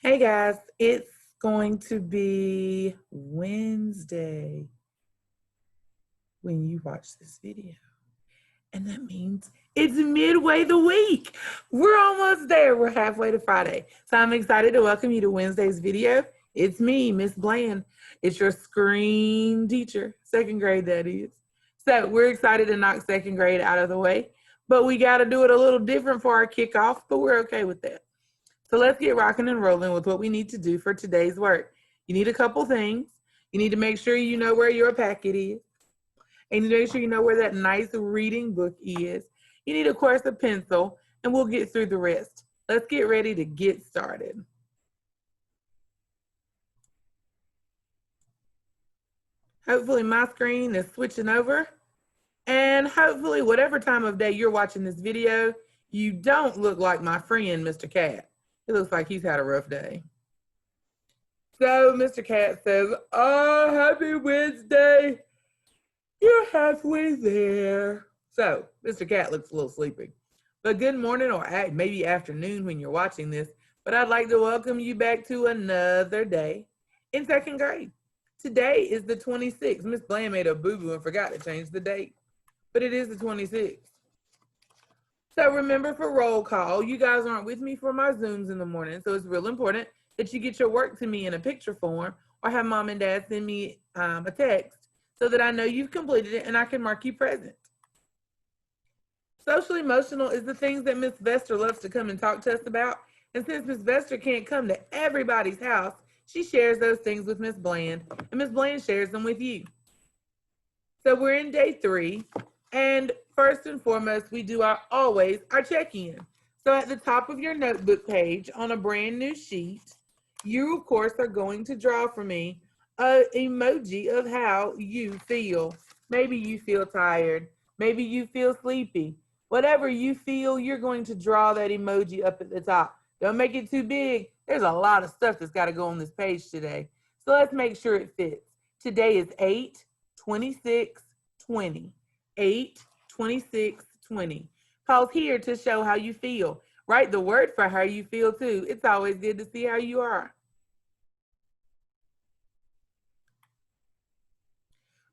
Hey guys, it's going to be Wednesday when you watch this video. And that means it's midway the week. We're almost there. We're halfway to Friday. So I'm excited to welcome you to Wednesday's video. It's me, Miss Bland. It's your screen teacher, second grade that is. So we're excited to knock second grade out of the way, but we got to do it a little different for our kickoff, but we're okay with that. So let's get rocking and rolling with what we need to do for today's work. You need a couple things. You need to make sure you know where your packet is. And you need to make sure you know where that nice reading book is. You need, of course, a pencil, and we'll get through the rest. Let's get ready to get started. Hopefully my screen is switching over. And hopefully whatever time of day you're watching this video, you don't look like my friend, Mr. Cat. It looks like he's had a rough day. So Mr. Cat says, oh, happy Wednesday. You're halfway there. So Mr. Cat looks a little sleepy. But good morning or maybe afternoon when you're watching this. But I'd like to welcome you back to another day in second grade. Today is the 26th. Miss Bland made a boo-boo and forgot to change the date. But it is the 26th. So remember, for roll call, you guys aren't with me for my Zooms in the morning, so it's real important that you get your work to me in a picture form or have mom and dad send me a text so that I know you've completed it and I can mark you present. Social emotional is the things that Miss Vester loves to come and talk to us about. And since Miss Vester can't come to everybody's house, she shares those things with Miss Bland, and Miss Bland shares them with you. So we're in day 3. And first and foremost, we do always our check-in. So at the top of your notebook page on a brand new sheet, you of course are going to draw for me an emoji of how you feel. Maybe you feel tired. Maybe you feel sleepy. Whatever you feel, you're going to draw that emoji up at the top. Don't make it too big. There's a lot of stuff that's got to go on this page today. So let's make sure it fits. Today is 8/26/20. 8/26/20. Pause here to show how you feel. Write the word for how you feel too. It's always good to see how you are.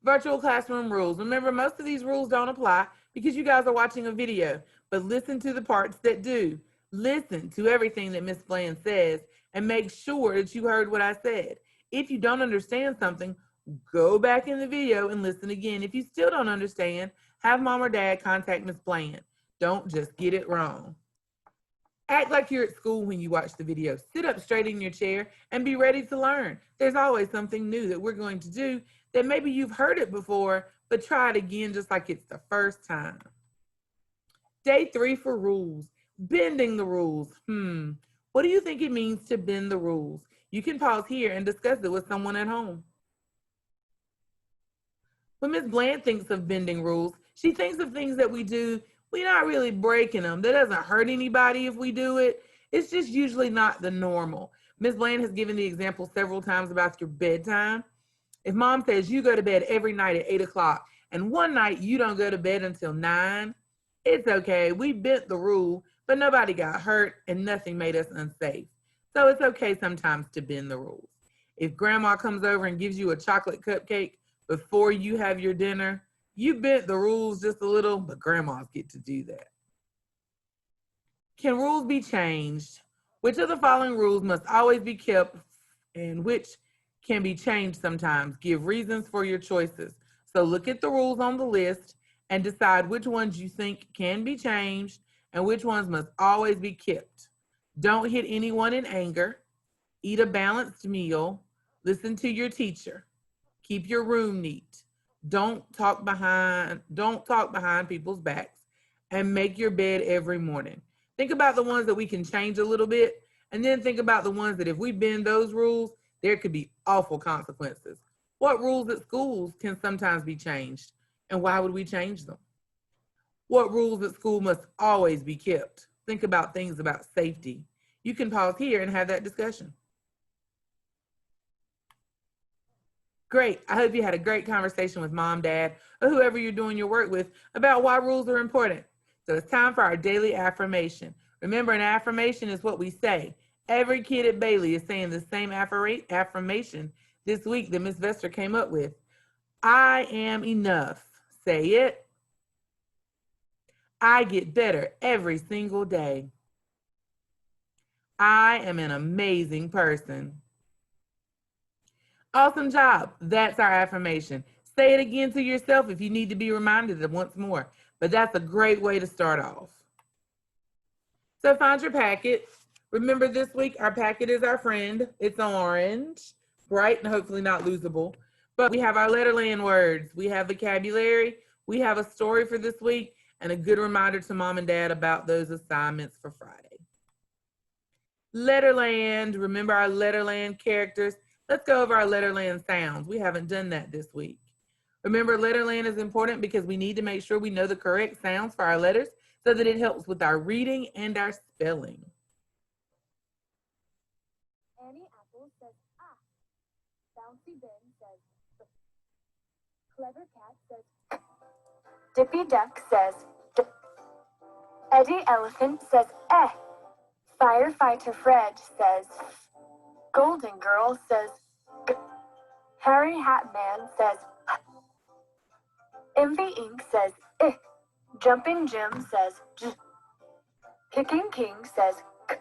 Virtual classroom rules. Remember, most of these rules don't apply because you guys are watching a video, but listen to the parts that do. Listen to everything that Miss Bland says and make sure that you heard what I said. If you don't understand something, go back in the video and listen again. If you still don't understand, have mom or dad contact Miss Bland. Don't just get it wrong. Act like you're at school when you watch the video. Sit up straight in your chair and be ready to learn. There's always something new that we're going to do that maybe you've heard it before, but try it again just like it's the first time. Day 3 for rules. Bending the rules. What do you think it means to bend the rules? You can pause here and discuss it with someone at home. When Miss Bland thinks of bending rules, she thinks of things that we do. We're not really breaking them. That doesn't hurt anybody if we do it. It's just usually not the normal. Miss Bland has given the example several times about your bedtime. If mom says you go to bed every night at 8 o'clock and one night you don't go to bed until 9, it's okay. We bent the rule, but nobody got hurt and nothing made us unsafe. So it's okay sometimes to bend the rules. If grandma comes over and gives you a chocolate cupcake before you have your dinner, you bent the rules just a little, but grandmas get to do that. Can rules be changed? Which of the following rules must always be kept and which can be changed sometimes? Give reasons for your choices. So look at the rules on the list and decide which ones you think can be changed and which ones must always be kept. Don't hit anyone in anger. Eat a balanced meal. Listen to your teacher. Keep your room neat. Don't talk behind people's backs, and make your bed every morning. Think about the ones that we can change a little bit, and then think about the ones that if we bend those rules, there could be awful consequences. What rules at schools can sometimes be changed, and why would we change them? What rules at school must always be kept? Think about things about safety. You can pause here and have that discussion. Great. I hope you had a great conversation with mom, dad, or whoever you're doing your work with about why rules are important. So it's time for our daily affirmation. Remember, an affirmation is what we say, Every kid at Bailey is saying the same affirmation this week that Miss Vester came up with. I am enough. Say it. I get better every single day. I am an amazing person. Awesome job. That's our affirmation. Say it again to yourself if you need to be reminded of once more. But that's a great way to start off. So find your packet. Remember this week, our packet is our friend. It's orange, bright, and hopefully not losable. But we have our Letterland words. We have vocabulary. We have a story for this week and a good reminder to mom and dad about those assignments for Friday. Letterland. Remember our Letterland characters. Let's go over our Letterland sounds. We haven't done that this week. Remember, Letterland is important because we need to make sure we know the correct sounds for our letters so that it helps with our reading and our spelling. Annie Apple says ah. Bouncy Ben says B. Clever Cat says Dippy Duck says D. Eddie Elephant says eh. Firefighter Fred says F. Golden Girl says G. Harry Hatman says H. Envy Ink says I. Jumping Jim says J. Kicking King says K.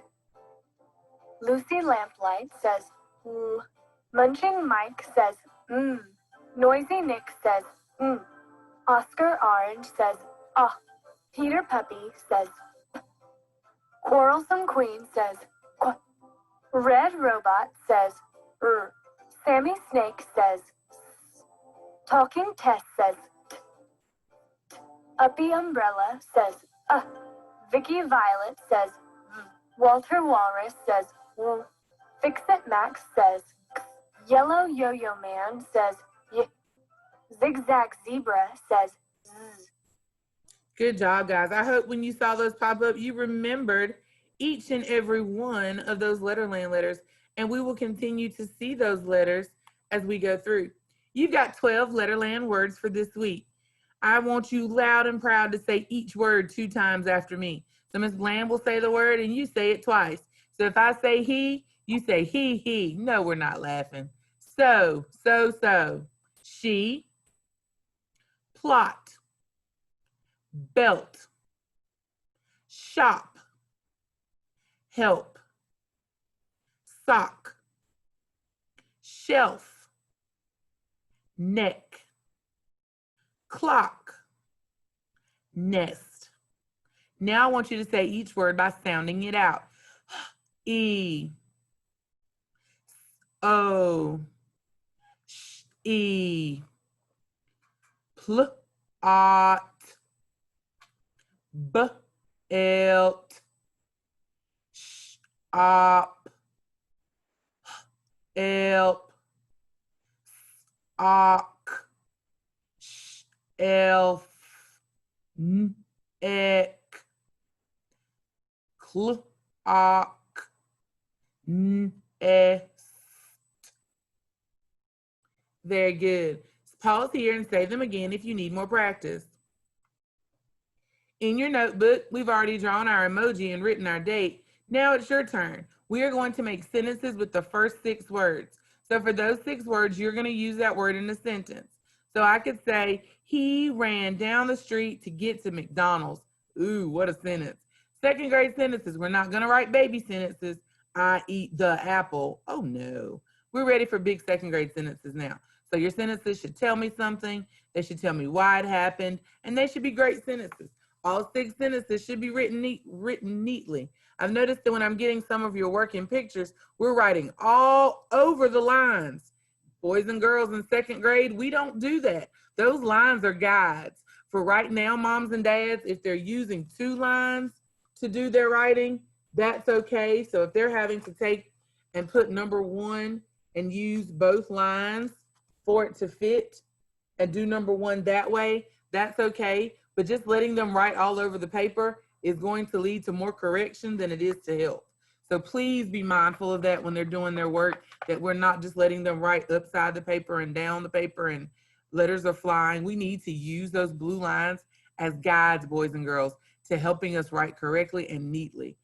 Lucy Lamplight says L. Munching Mike says mm. Noisy Nick says mm. Oscar Orange says ah. Peter Puppy says P. Quarrelsome Queen says Qu. Red Robot says R. Sammy Snake says S. Talking Tess says T. Uppy Umbrella says Vicky Violet says V. Walter Walrus says W. Fix-It Max says X. Yellow Yo-Yo Man says Y. Zigzag Zebra says Z. Good job, guys. I hope when you saw those pop up, you remembered each and every one of those Letterland letters, and we will continue to see those letters as we go through. You've got 12 Letterland words for this week. I want you loud and proud to say each word 2 times after me. So Miss Bland will say the word and you say it twice. So if I say he, you say he. No, we're not laughing. So. She, plot, belt, shop, help, sock, shelf, neck, clock, nest. Now I want you to say each word by sounding it out. E, O, E, pl, ot, b, elt, sh, op, elp, ok, sh, elf, n, ek, cl, ok, n, est. Very good. Pause here and say them again if you need more practice. In your notebook, we've already drawn our emoji and written our date. Now it's your turn. We are going to make sentences with the first 6 words. So for those 6 words, you're going to use that word in a sentence. So I could say, he ran down the street to get to McDonald's. Ooh, what a sentence. Second grade sentences. We're not going to write baby sentences. I eat the apple. Oh no. We're ready for big second grade sentences now. So your sentences should tell me something. They should tell me why it happened. And they should be great sentences. All 6 sentences should be written neatly. I've noticed that when I'm getting some of your work in pictures, we're writing all over the lines. Boys and girls in second grade, we don't do that. Those lines are guides. For right now, moms and dads, if they're using 2 lines to do their writing, that's okay. So if they're having to take and put number 1 and use both lines for it to fit and do number 1 that way, that's okay. But just letting them write all over the paper is going to lead to more correction than it is to help. So please be mindful of that when they're doing their work, that we're not just letting them write upside the paper and down the paper and letters are flying. We need to use those blue lines as guides, boys and girls, to helping us write correctly and neatly.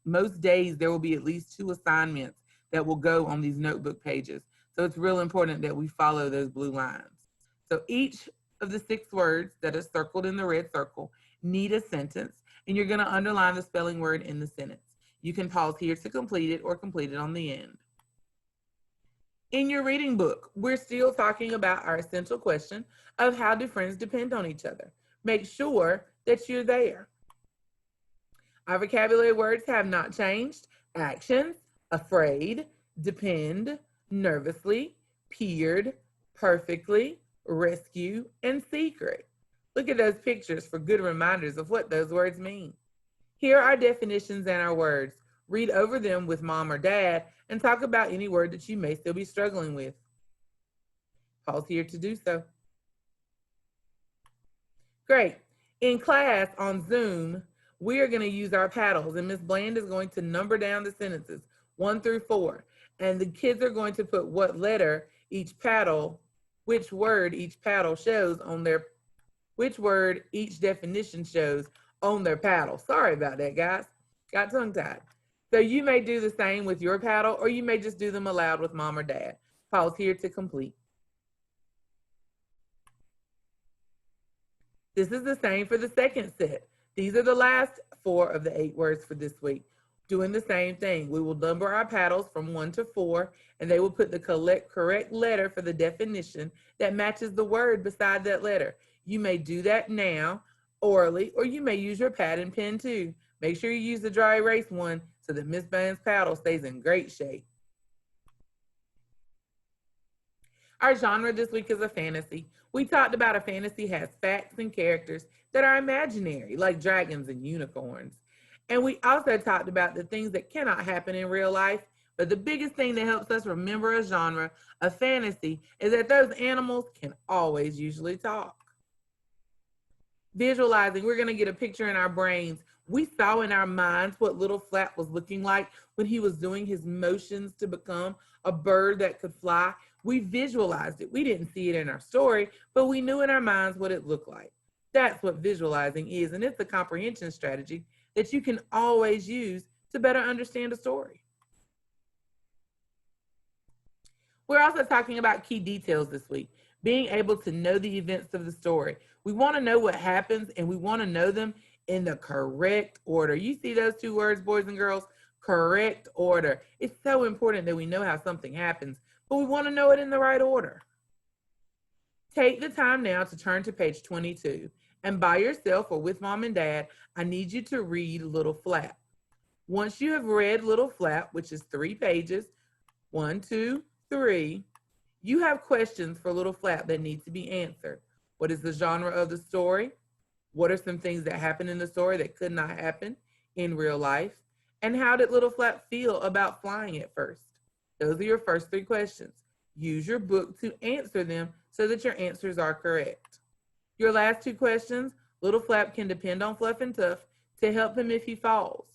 Most days there will be at least 2 assignments that will go on these notebook pages. So it's real important that we follow those blue lines. So each of the 6 words that are circled in the red circle need a sentence, and you're going to underline the spelling word in the sentence. You can pause here to complete it or complete it on the end. In your reading book, we're still talking about our essential question of how do friends depend on each other. Make sure that you're there. Our vocabulary words have not changed. Actions, afraid, depend, nervously, peered, perfectly, rescue, and secret. Look at those pictures for good reminders of what those words mean. Here are definitions and our words. Read over them with mom or dad and talk about any word that you may still be struggling with. Pause here to do so. Great. In class on Zoom, we are going to use our paddles, and Ms. Bland is going to number down the sentences 1 through 4. And the kids are going to put what letter each paddle, which word each paddle shows on their, which word each definition shows on their paddle. Sorry about that, guys. Got tongue-tied. So you may do the same with your paddle, or you may just do them aloud with mom or dad. Pause here to complete. This is the same for the second set. These are the last 4 of the 8 words for this week. Doing the same thing. We will number our paddles from 1 to 4, and they will put the correct letter for the definition that matches the word beside that letter. You may do that now, orally, or you may use your pad and pen too. Make sure you use the dry erase one so that Miss Bland's paddle stays in great shape. Our genre this week is a fantasy. We talked about a fantasy has facts and characters that are imaginary, like dragons and unicorns. And we also talked about the things that cannot happen in real life, but the biggest thing that helps us remember a genre, a fantasy, is that those animals can always usually talk. Visualizing, we're gonna get a picture in our brains. We saw in our minds what Little Flap was looking like when he was doing his motions to become a bird that could fly. We visualized it. We didn't see it in our story, but we knew in our minds what it looked like. That's what visualizing is, and it's a comprehension strategy that you can always use to better understand a story. We're also talking about key details this week, being able to know the events of the story. We want to know what happens, and we want to know them in the correct order. You see those 2 words, boys and girls? Correct order. It's so important that we know how something happens, but we want to know it in the right order. Take the time now to turn to page 22, and by yourself or with mom and dad, I need you to read Little Flap. Once you have read Little Flap, which is 3 pages, 1, 2, 3, you have questions for Little Flap that need to be answered. What is the genre of the story? What are some things that happen in the story that could not happen in real life? And how did Little Flap feel about flying at first? Those are your first 3 questions. Use your book to answer them so that your answers are correct. Your last 2 questions, Little Flap can depend on Fluff and Tuff to help him if he falls.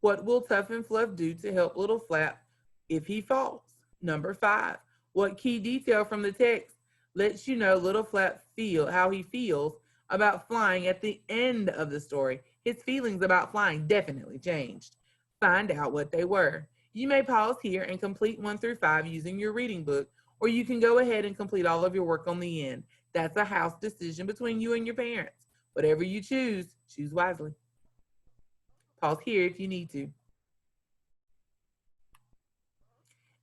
What will Tuff and Fluff do to help Little Flap if he falls? Number 5, what key detail from the text lets you know Little Flap how he feels about flying at the end of the story? His feelings about flying definitely changed. Find out what they were. You may pause here and complete 1 through 5 using your reading book, or you can go ahead and complete all of your work on the end. That's a house decision between you and your parents. Whatever you choose, choose wisely. Pause here if you need to.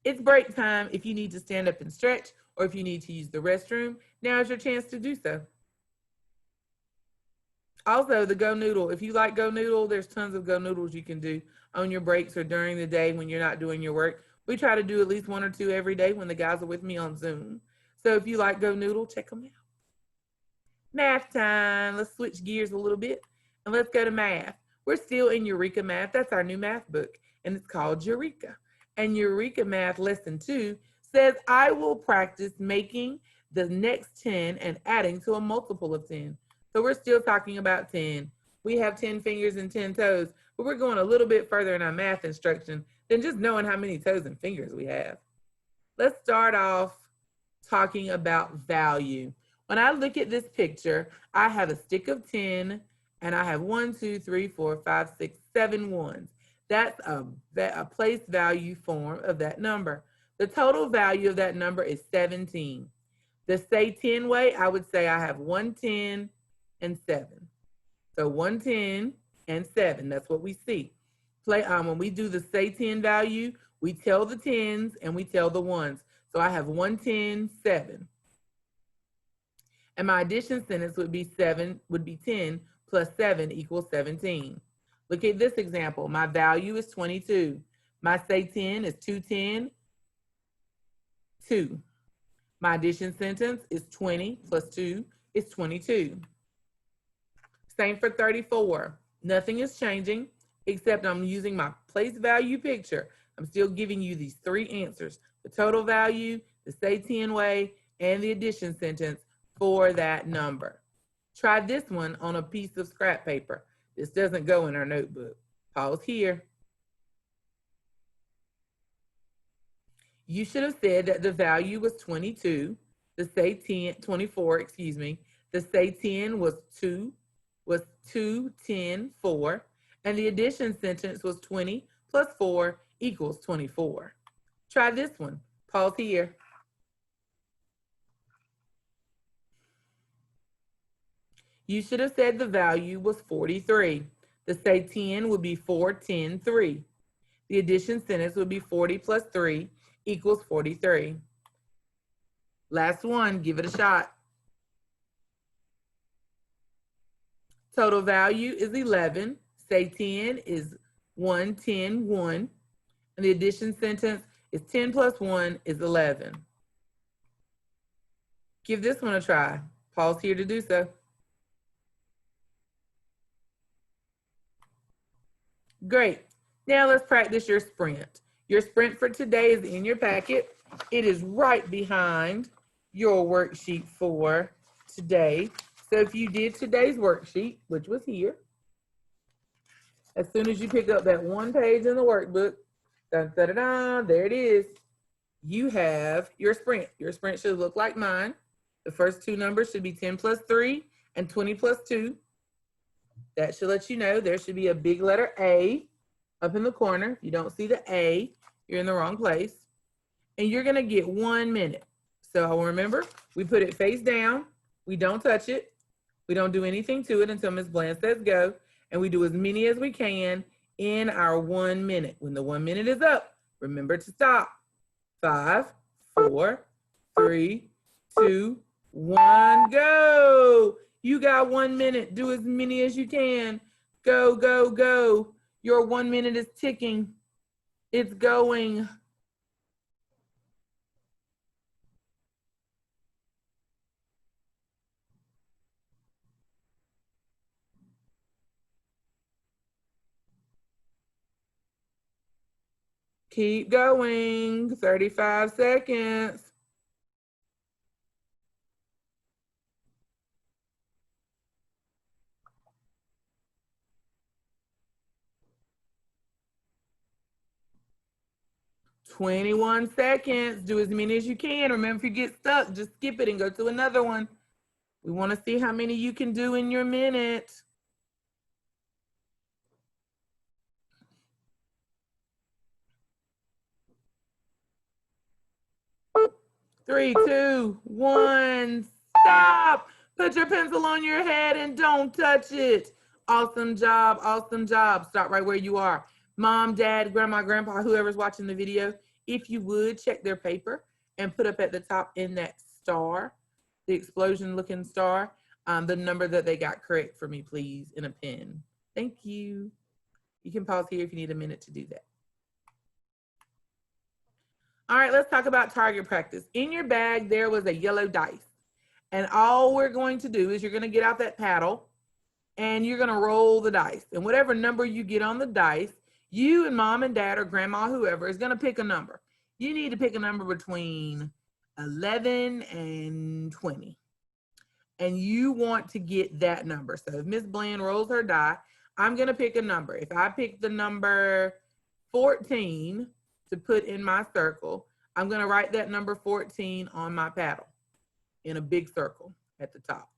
It's break time if you need to stand up and stretch, or if you need to use the restroom. Now is your chance to do so. Also, the Go Noodle. If you like Go Noodle, there's tons of Go Noodles you can do on your breaks or during the day when you're not doing your work. We try to do at least 1 or 2 every day when the guys are with me on Zoom. So if you like Go Noodle, check them out. Math time. Let's switch gears a little bit and let's go to math. We're still in Eureka Math. That's our new math book, and it's called Eureka. And Eureka Math Lesson 2 says, I will practice making the next 10 and adding to a multiple of 10. So we're still talking about 10. We have 10 fingers and 10 toes, but we're going a little bit further in our math instruction than just knowing how many toes and fingers we have. Let's start off talking about value. When I look at this picture, I have a stick of 10, and I have 1, 2, 3, 4, 5, 6, 7 ones. That's a place value form of that number. The total value of that number is 17. The say 10 way, I would say I have 1 10 and 7. So 1 10 and 7, that's what we see. When we do the say 10 value, we tell the 10s and we tell the 1s. So I have 1 10 7. And my addition sentence would be 10 plus 7 equals 17. Look at this example. My value is 22. My say 10 is 2 10 2. My addition sentence is 20 plus 2 is 22. Same for 34. Nothing is changing except I'm using my place value picture. I'm still giving you these 3 answers: the total value, the say 10 way, and the addition sentence for that number. Try this one on a piece of scrap paper. This doesn't go in our notebook. Pause here. You should have said that the value was 22. The say 24, excuse me. The say 10 was 2 10 4. And the addition sentence was 20 plus 4 equals 24. Try this one. Pause here. You should have said the value was 43. The say 10 would be 4 10 3. The addition sentence would be 40 plus 3 equals 43. Last one, give it a shot. Total value is 11. Say 10 is 1 10 1. And the addition sentence is 10 plus 1 is 11. Give this one a try. Pause here to do so. Great. Now let's practice your sprint. Your sprint for today is in your packet. It is right behind your worksheet for today. So if you did today's worksheet, which was here, as soon as you pick up that one page in the workbook, dun, dun, dun, dun, there it is. You have your sprint. Your sprint should look like mine. The first 2 numbers should be 10 plus 3 and 20 plus 2. That should let you know there should be a big letter A up in the corner. If you don't see the A, you're in the wrong place. And you're going to get 1 minute. So remember, we put it face down. We don't touch it. We don't do anything to it until Ms. Bland says go. And we do as many as we can in our 1 minute. When the 1 minute is up, remember to stop. 5, 4, 3, 2, 1, go. You got 1 minute. Do as many as you can. Go, go, go. Your 1 minute is ticking. It's going. Keep going. 35 seconds. "21 seconds. Do as many as you can. Remember, if you get stuck, just skip it and go to another one. We want to see how many you can do in your minute. 3, 2, 1, stop. Put your pencil on your head and don't touch it. Awesome job, awesome job. Stop right where you are. Mom, dad, grandma, grandpa, whoever's watching the video, if you would, check their paper and put up at the top in that star, the explosion looking star, the number that they got correct for me, please, in a pen. Thank you. You can pause here if you need a minute to do that. All right, let's talk about target practice. In your bag, there was a yellow dice. And all we're going to do is you're going to get out that paddle and you're going to roll the dice. And whatever number you get on the dice, you and mom and dad or grandma, whoever, is going to pick a number. You need to pick a number between 11 and 20. And you want to get that number. So if Miss Bland rolls her die, I'm going to pick a number. If I pick the number 14 to put in my circle, I'm going to write that number 14 on my paddle in a big circle at the top.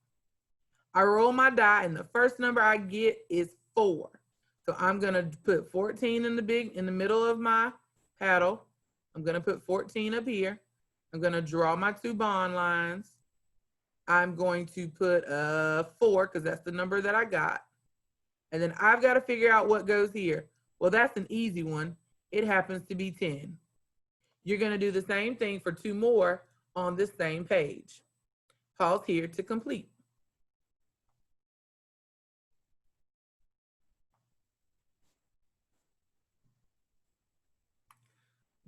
I roll my die and the first number I get is 4. So I'm gonna put 14 in the middle of my paddle. I'm gonna put 14 up here. I'm gonna draw my two bond lines. I'm going to put 4 because that's the number that I got. And then I've got to figure out what goes here. Well, that's an easy one. It happens to be 10. You're gonna do the same thing for 2 more on this same page. Pause here to complete.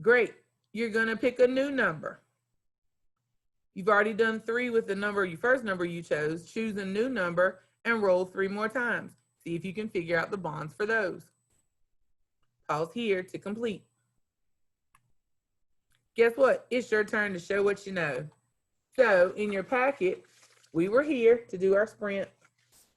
Great. You're gonna pick a new number. You've already done 3 with the number, your first number you chose. Choose a new number and roll 3 more times. See if you can figure out the bonds for those. Pause here to complete. Guess what? It's your turn to show what you know. So in your packet, we were here to do our sprint.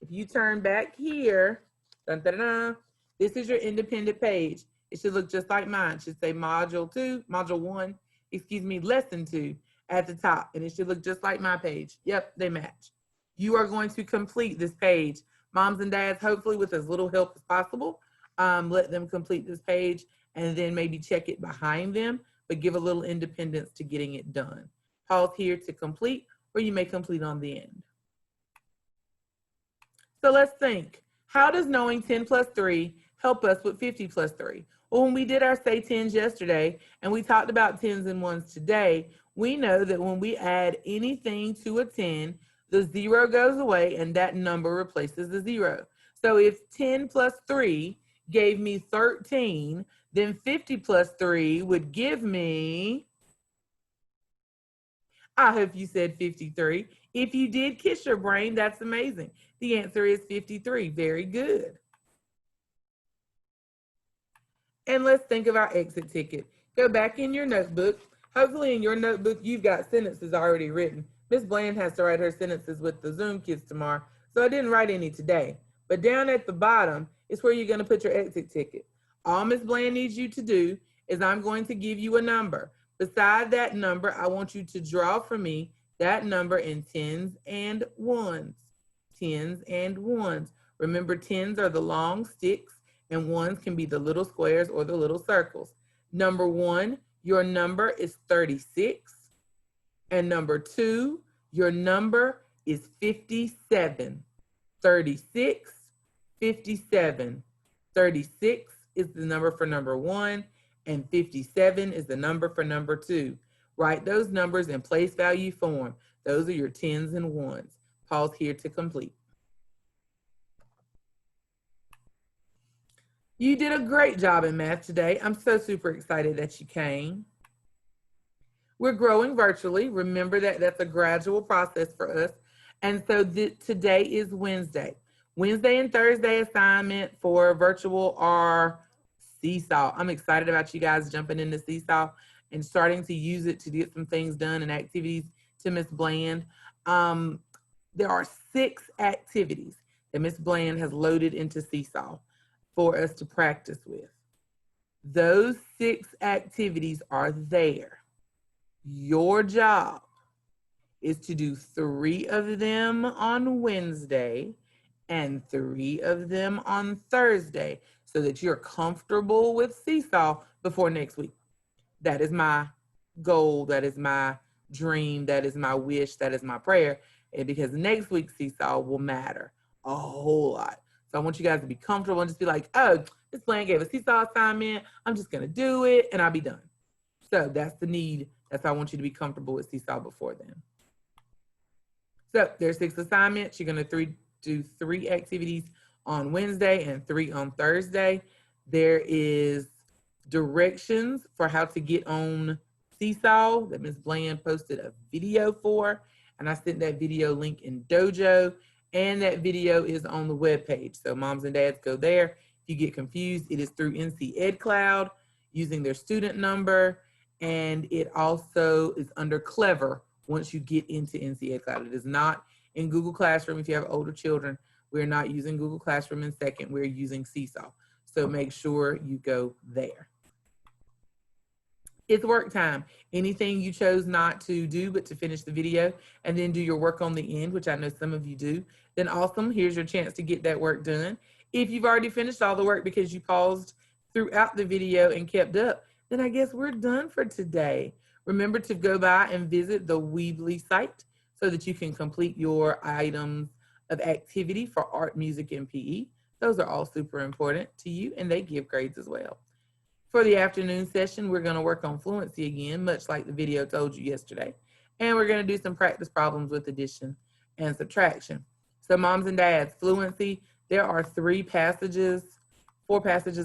If you turn back here, dun, dun, dun, this is your independent page. It should look just like mine. It should say module 1, excuse me, lesson 2 at the top. And it should look just like my page. Yep, they match. You are going to complete this page. Moms and dads, hopefully with as little help as possible, let them complete this page and then maybe check it behind them, but give a little independence to getting it done. Pause here to complete, or you may complete on the end. So let's think. How does knowing 10 plus 3 help us with 50 plus 3? Well, when we did our say 10s yesterday and we talked about 10s and 1s today, we know that when we add anything to a 10, the 0 goes away and that number replaces the 0. So if 10 plus 3 gave me 13, then 50 plus 3 would give me, I hope you said 53. If you did, kiss your brain, that's amazing. The answer is 53, very good. And let's think of our exit ticket. Go back in your notebook. Hopefully in your notebook, you've got sentences already written. Miss Bland has to write her sentences with the Zoom kids tomorrow, so I didn't write any today. But down at the bottom is where you're gonna put your exit ticket. All Miss Bland needs you to do is I'm going to give you a number. Beside that number, I want you to draw for me that number in 10s and 1s. 10s and 1s. Remember, 10s are the long sticks and 1s can be the little squares or the little circles. Number 1, your number is 36. And number 2, your number is 57. 36, 57. 36 is the number for number 1, and 57 is the number for number 2. Write those numbers in place value form. Those are your 10s and 1s. Pause here to complete. You did a great job in math today. I'm so super excited that you came. We're growing virtually. Remember that that's a gradual process for us. And so today is Wednesday. Wednesday and Thursday assignment for virtual are Seesaw. I'm excited about you guys jumping into Seesaw and starting to use it to get some things done and activities to Miss Bland. There are 6 activities that Miss Bland has loaded into Seesaw for us to practice with. Those 6 activities are there. Your job is to do 3 of them on Wednesday and 3 of them on Thursday so that you're comfortable with Seesaw before next week. That is my goal. That is my dream. That is my wish. That is my prayer. And because next week's Seesaw will matter a whole lot. So I want you guys to be comfortable and just be like, oh, Miss Bland gave a Seesaw assignment. I'm just going to do it and I'll be done. So that's the need. That's why I want you to be comfortable with Seesaw before then. So there's 6 assignments. You're going to do 3 activities on Wednesday and 3 on Thursday. There is directions for how to get on Seesaw that Ms. Bland posted a video for, and I sent that video link in Dojo, and that video is on the webpage. So moms and dads, go there. If you get confused, it is through NC Ed Cloud using their student number, and it also is under Clever once you get into NC Ed Cloud. It is not in Google Classroom. If you have older children, we're not using Google Classroom in second, we're using Seesaw. So make sure you go there. It's work time. Anything you chose not to do but to finish the video and then do your work on the end, which I know some of you do, then awesome. Here's your chance to get that work done. If you've already finished all the work because you paused throughout the video and kept up, then I guess we're done for today. Remember to go by and visit the Weebly site so that you can complete your items of activity for art, music, and PE. Those are all super important to you, and they give grades as well. For the afternoon session, we're going to work on fluency again, much like the video told you yesterday. And we're going to do some practice problems with addition and subtraction. So moms and dads, fluency, there are 4 passages,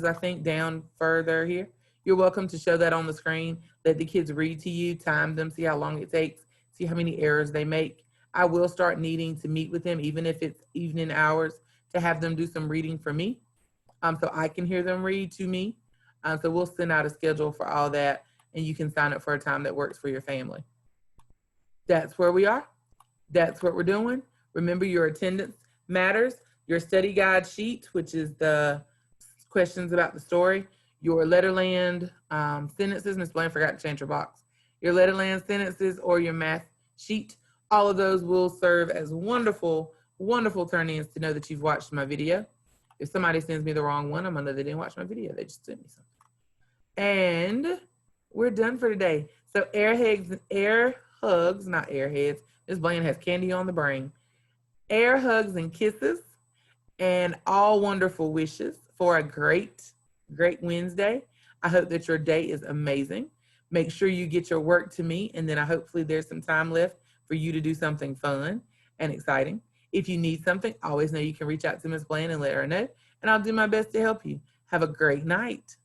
I think, down further here. You're welcome to show that on the screen. Let the kids read to you, time them, see how long it takes, see how many errors they make. I will start needing to meet with them, even if it's evening hours, to have them do some reading for me, so I can hear them read to me. So we'll send out a schedule for all that, and you can sign up for a time that works for your family. That's where we are. That's what we're doing. Remember, your attendance matters. Your study guide sheet, which is the questions about the story. Your Letterland sentences. Ms. Blaine forgot to change her box. Your Letterland sentences or your math sheet. All of those will serve as wonderful, wonderful turn-ins to know that you've watched my video. If somebody sends me the wrong one, I'm gonna know they didn't watch my video. They just sent me something. And we're done for today. So air hugs, not airheads. Ms. Blaine has candy on the brain. Air hugs and kisses and all wonderful wishes for a great, great Wednesday. I hope that your day is amazing. Make sure you get your work to me, and then hopefully there's some time left for you to do something fun and exciting. If you need something, always know you can reach out to Ms. Blaine and let her know, and I'll do my best to help you. Have a great night.